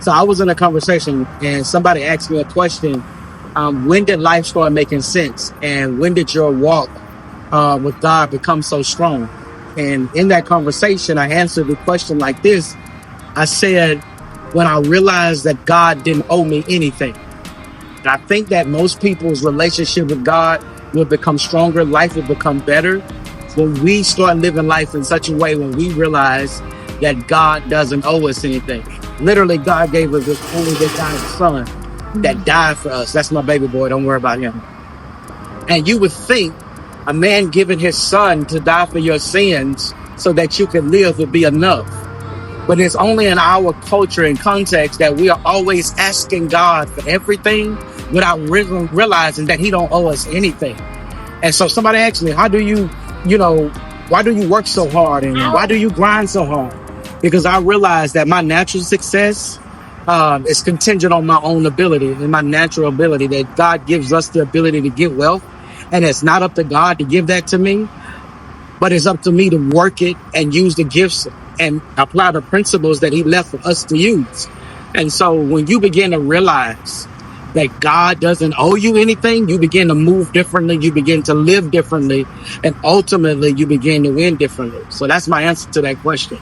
So I was in a conversation and somebody asked me a question. When did life start making sense? And when did your walk with God become so strong? And in that conversation, I answered the question like this. I said, when I realized that God didn't owe me anything. And I think that most people's relationship with God will become stronger. Life will become better when we start living life in such a way when we realize that God doesn't owe us anything. Literally, God gave us this only begotten son that died for us. That's my baby boy. Don't worry about him. And you would think a man giving his son to die for your sins so that you can live would be enough. But it's only in our culture and context that we are always asking God for everything without realizing that he don't owe us anything. And so somebody asked me, how do why do you work so hard and why do you grind so hard? Because I realized that my natural success is contingent on my own ability and my natural ability, that God gives us the ability to get wealth. And it's not up to God to give that to me, but it's up to me to work it and use the gifts and apply the principles that he left for us to use. And so when you begin to realize that God doesn't owe you anything, you begin to move differently, you begin to live differently, and ultimately you begin to win differently. So that's my answer to that question.